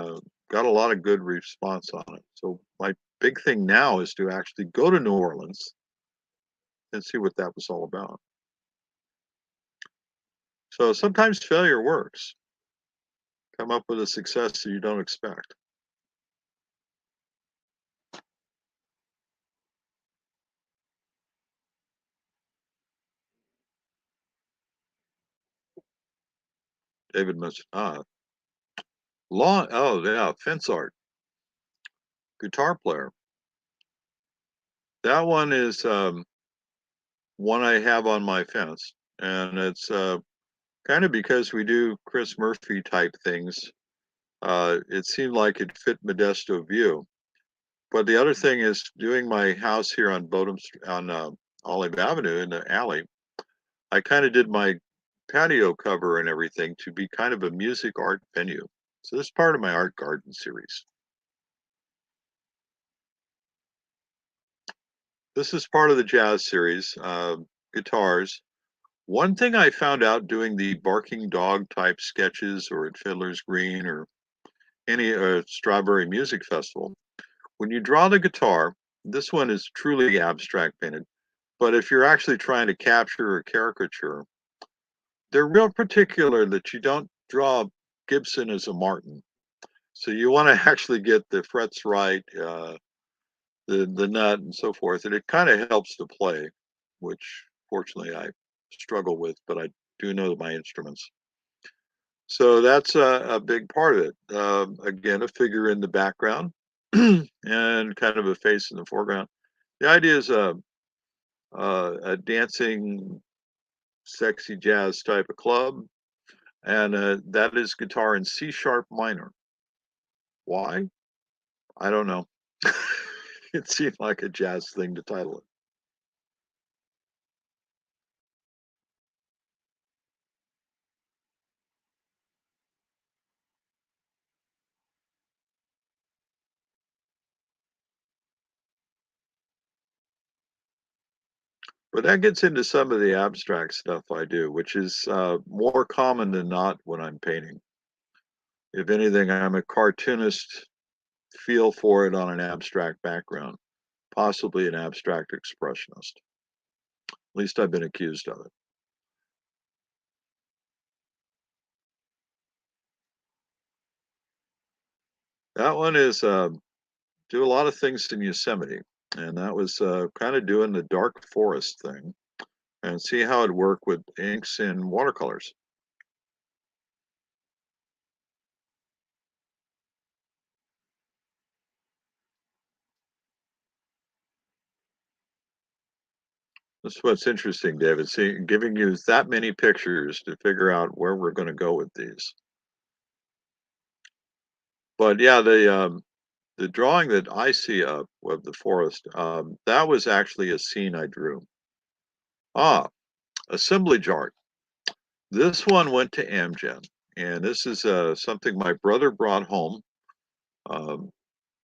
Speaker 2: got a lot of good response on it. So my big thing now is to actually go to New Orleans and see what that was all about. So sometimes failure works. Come up with a success that you don't expect. David mentioned, oh yeah, fence art, guitar player. That one is one I have on my fence, and it's kind of because we do Chris Murphy type things. It seemed like it fit Modesto View. But the other thing is doing my house here on Olive Avenue in the alley. I kind of did my patio cover and everything to be kind of a music art venue. So this is part of my art garden series. This is part of the jazz series, guitars. One thing I found out doing the barking dog type sketches or at Fiddler's Green or any Strawberry Music Festival, when you draw the guitar, this one is truly abstract painted. But if you're actually trying to capture a caricature, they're real particular that you don't draw Gibson as a Martin. So you want to actually get the frets right, the nut and so forth, and it kind of helps to play, which fortunately I struggle with, but I do know my instruments. So that's a big part of it. Again, a figure in the background and kind of a face in the foreground. The idea is a dancing, sexy jazz type of club, and that is guitar in C sharp minor. Why? I don't know. It seemed like a jazz thing to title it. But that gets into some of the abstract stuff I do, which is more common than not when I'm painting. If anything, I'm a cartoonist, feel for it on an abstract background, possibly an abstract expressionist. At least I've been accused of it. That one is do a lot of things in Yosemite, and that was kind of doing the dark forest thing and see how it worked with inks and watercolors. That's what's interesting, David. See, giving you that many pictures to figure out where we're going to go with these. But yeah, the drawing that I see up of the forest, that was actually a scene I drew. Ah, assemblage art. This one went to Amgen, and this is something my brother brought home um,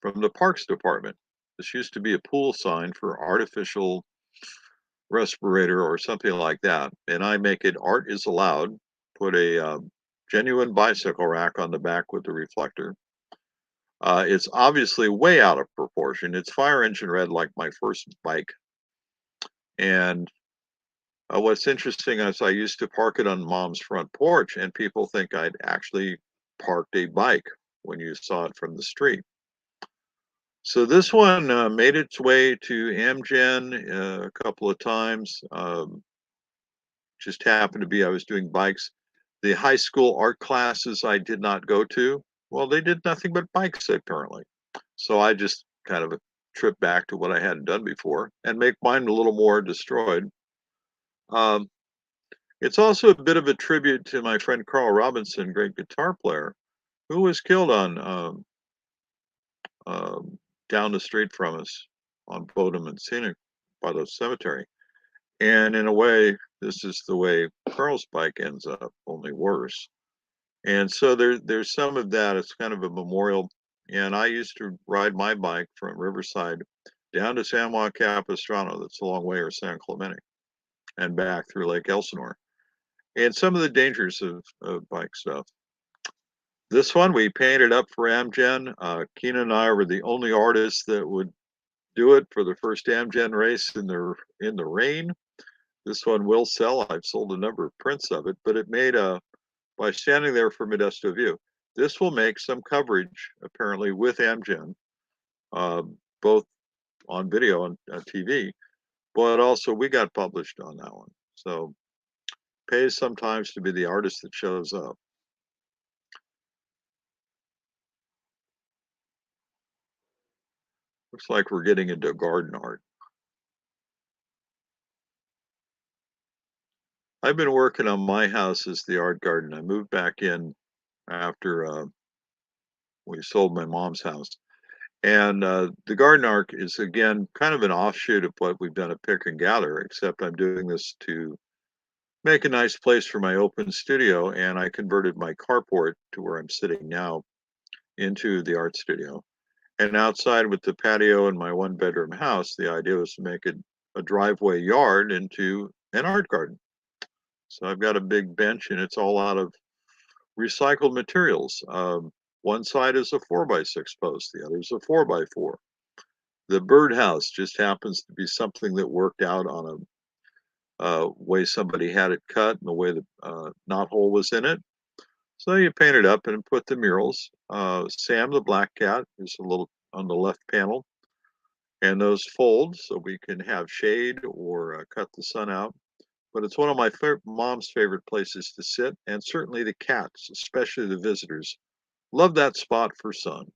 Speaker 2: from the Parks Department. This used to be a pool sign for artificial respirator or something like that, and I make it art is allowed. Put a genuine bicycle rack on the back with the reflector. It's obviously way out of proportion. It's fire engine red like my first bike. And what's interesting is I used to park it on mom's front porch, and people think I'd actually parked a bike when you saw it from the street. So this one made its way to Amgen a couple of times. Just happened to be I was doing bikes. The high school art classes I did not go to, well, they did nothing but bikes apparently. So I just kind of trip back to what I hadn't done before and make mine a little more destroyed. Um, it's also a bit of a tribute to my friend Carl Robinson, great guitar player, who was killed on um, down the street from us on Bodum and Scenic by the cemetery. And in a way, this is the way Carl's bike ends up, only worse. And so there's some of that. It's kind of a memorial. And I used to ride my bike from Riverside down to San Juan Capistrano, that's a long way, or San Clemente, and back through Lake Elsinore. And some of the dangers of bike stuff. This one we painted up for Amgen. Keenan and I were the only artists that would do it for the first Amgen race in the rain. This one will sell. I've sold a number of prints of it, but it made a by standing there for Modesto View. This will make some coverage apparently with Amgen, uh, both on video and TV, but also we got published on that one. So pays sometimes to be the artist that shows up. Looks like we're getting into garden art. I've been working on my house as the art garden. I moved back in after we sold my mom's house. And the garden arc is again kind of an offshoot of what we've done at Pick and Gather, except I'm doing this to make a nice place for my open studio. And I converted my carport to where I'm sitting now into the art studio. And outside with the patio in my one bedroom house, the idea was to make a driveway yard into an art garden. So I've got a big bench and it's all out of recycled materials. One side is a 4x6 post, the other is a 4x4. The birdhouse just happens to be something that worked out on a way somebody had it cut and the way the knot hole was in it. So you paint it up and put the murals. Sam the black cat is a little on the left panel, and those fold so we can have shade or cut the sun out. But it's one of my mom's favorite places to sit, and certainly the cats, especially the visitors, love that spot for sun.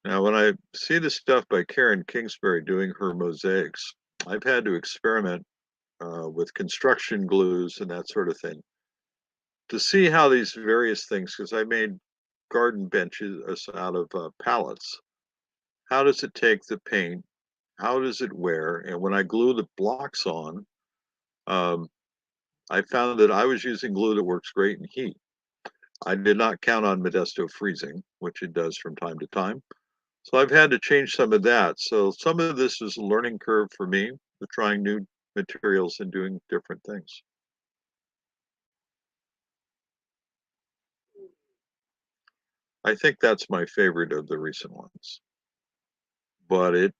Speaker 2: Now, when I see the stuff by Karen Kingsbury doing her mosaics, I've had to experiment with construction glues and that sort of thing to see how these various things, because I made garden benches out of pallets. How does it take the paint? How does it wear? And when I glue the blocks on, um, I found that I was using glue that works great in heat. I did not count on Modesto freezing, which it does from time to time. So I've had to change some of that. So some of this is a learning curve for me with trying new materials and doing different things. I think that's my favorite of the recent ones, but it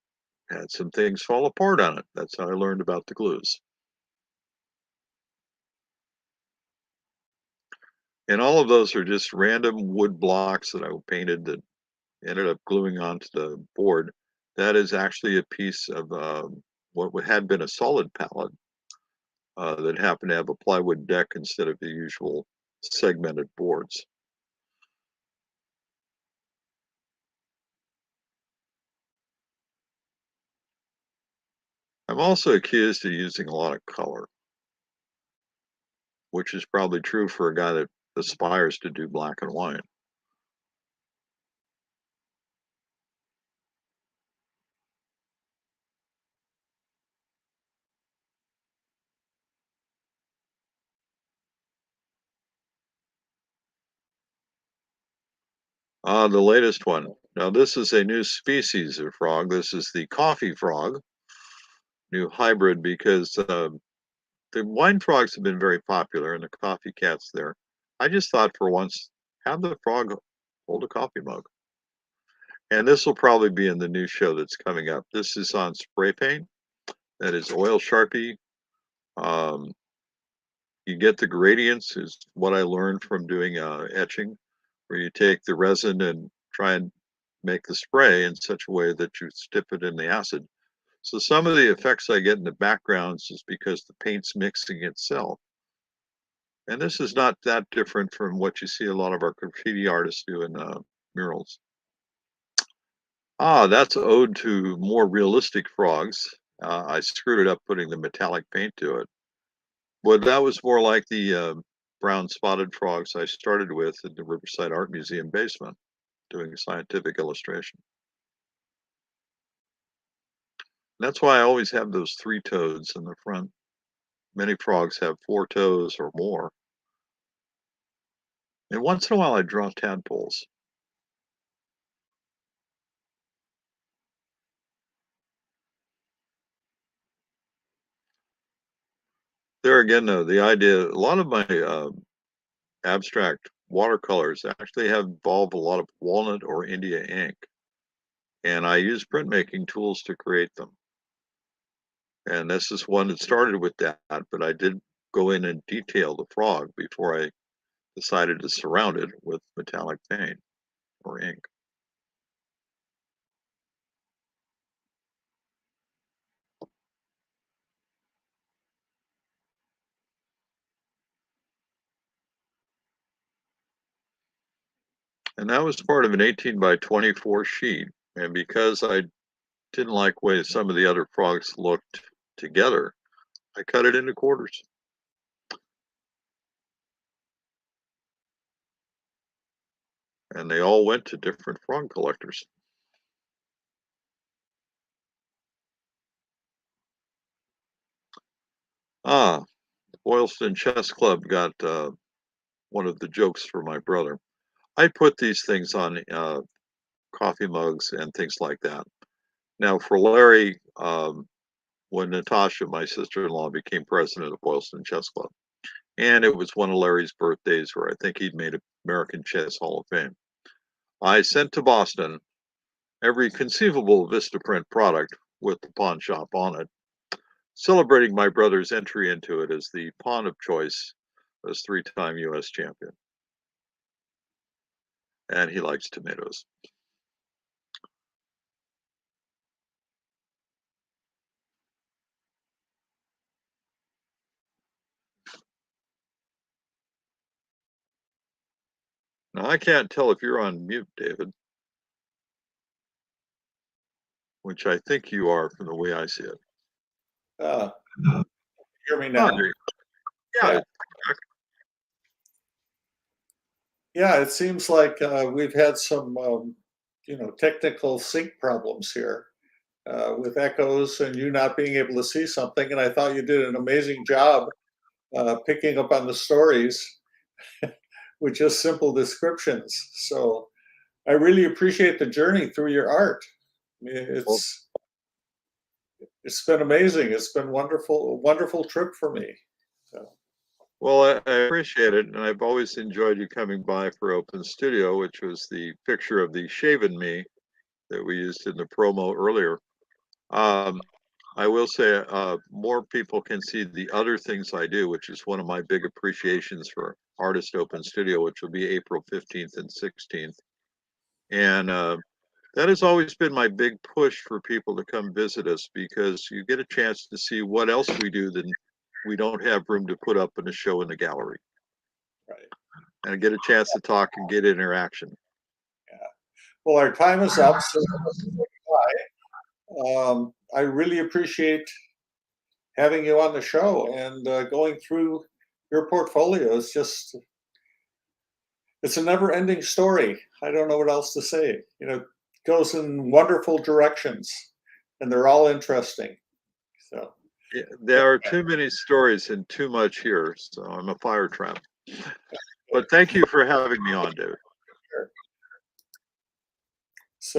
Speaker 2: had some things fall apart on it. That's how I learned about the glues. And all of those are just random wood blocks that I painted that ended up gluing onto the board. That is actually a piece of what had been a solid pallet that happened to have a plywood deck instead of the usual segmented boards. I'm also accused of using a lot of color, which is probably true for a guy that aspires to do black and white. The latest one. Now, this is a new species of frog. This is the coffee frog, new hybrid, because the wine frogs have been very popular and the coffee cat's there. I just thought for once, have the frog hold a coffee mug. And this will probably be in the new show that's coming up. This is on spray paint. That is oil Sharpie. Um, you get the gradients, is what I learned from doing etching, where you take the resin and try and make the spray in such a way that you dip it in the acid. So some of the effects I get in the backgrounds is because the paint's mixing itself. And this is not that different from what you see a lot of our graffiti artists do in murals. That's ode to more realistic frogs. I screwed it up putting the metallic paint to it. But that was more like the brown spotted frogs I started with in the Riverside Art Museum basement, doing scientific illustration. That's why I always have those three toads in the front. Many frogs have four toes or more. And once in a while I draw tadpoles. There again, though, the idea, a lot of my abstract watercolors actually have involved a lot of walnut or India ink. And I use printmaking tools to create them. And this is one that started with that, but I did go in and detail the frog before I decided to surround it with metallic paint or ink. And that was part of an 18 by 24 sheet. And because I didn't like the way some of the other frogs looked together, I cut it into quarters. And they all went to different frog collectors. Ah, Boylston Chess Club got one of the jokes for my brother. I put these things on coffee mugs and things like that. Now, for Larry, when Natasha, my sister-in-law, became president of Boylston Chess Club, and it was one of Larry's birthdays where I think he'd made American Chess Hall of Fame, I sent to Boston every conceivable Vistaprint product with the pawn shop on it, celebrating my brother's entry into it as the pawn of choice as three-time U.S. champion. And he likes tomatoes. Now, I can't tell if you're on mute, David, which I think you are from the way I see it.
Speaker 1: Uh, hear me
Speaker 2: Oh,
Speaker 1: now?
Speaker 2: yeah.
Speaker 1: Yeah, it seems like we've had some, technical sync problems here with echoes and you not being able to see something. And I thought you did an amazing job picking up on the stories with just simple descriptions. So I really appreciate the journey through your art. I mean,
Speaker 2: Well,
Speaker 1: it's been amazing. It's been wonderful, a wonderful trip for me. So,
Speaker 2: well, I appreciate it, and I've always enjoyed you coming by for Open Studio, which was the picture of the shaven me that we used in the promo earlier. Um, I will say more people can see the other things I do, which is one of my big appreciations for Artist Open Studio, which will be April 15th and 16th. And that has always been my big push for people to come visit us, because you get a chance to see what else we do than we don't have room to put up in a show in the gallery,
Speaker 1: right.
Speaker 2: and get a chance to talk and get interaction.
Speaker 1: Well, our time is up. So I really appreciate having you on the show and going through your portfolio. It's a never-ending story. I don't know what else to say. You know, it goes in wonderful directions, and they're all interesting. So,
Speaker 2: There are too many stories and too much here, so I'm a fire trap. But thank you for having me on, David.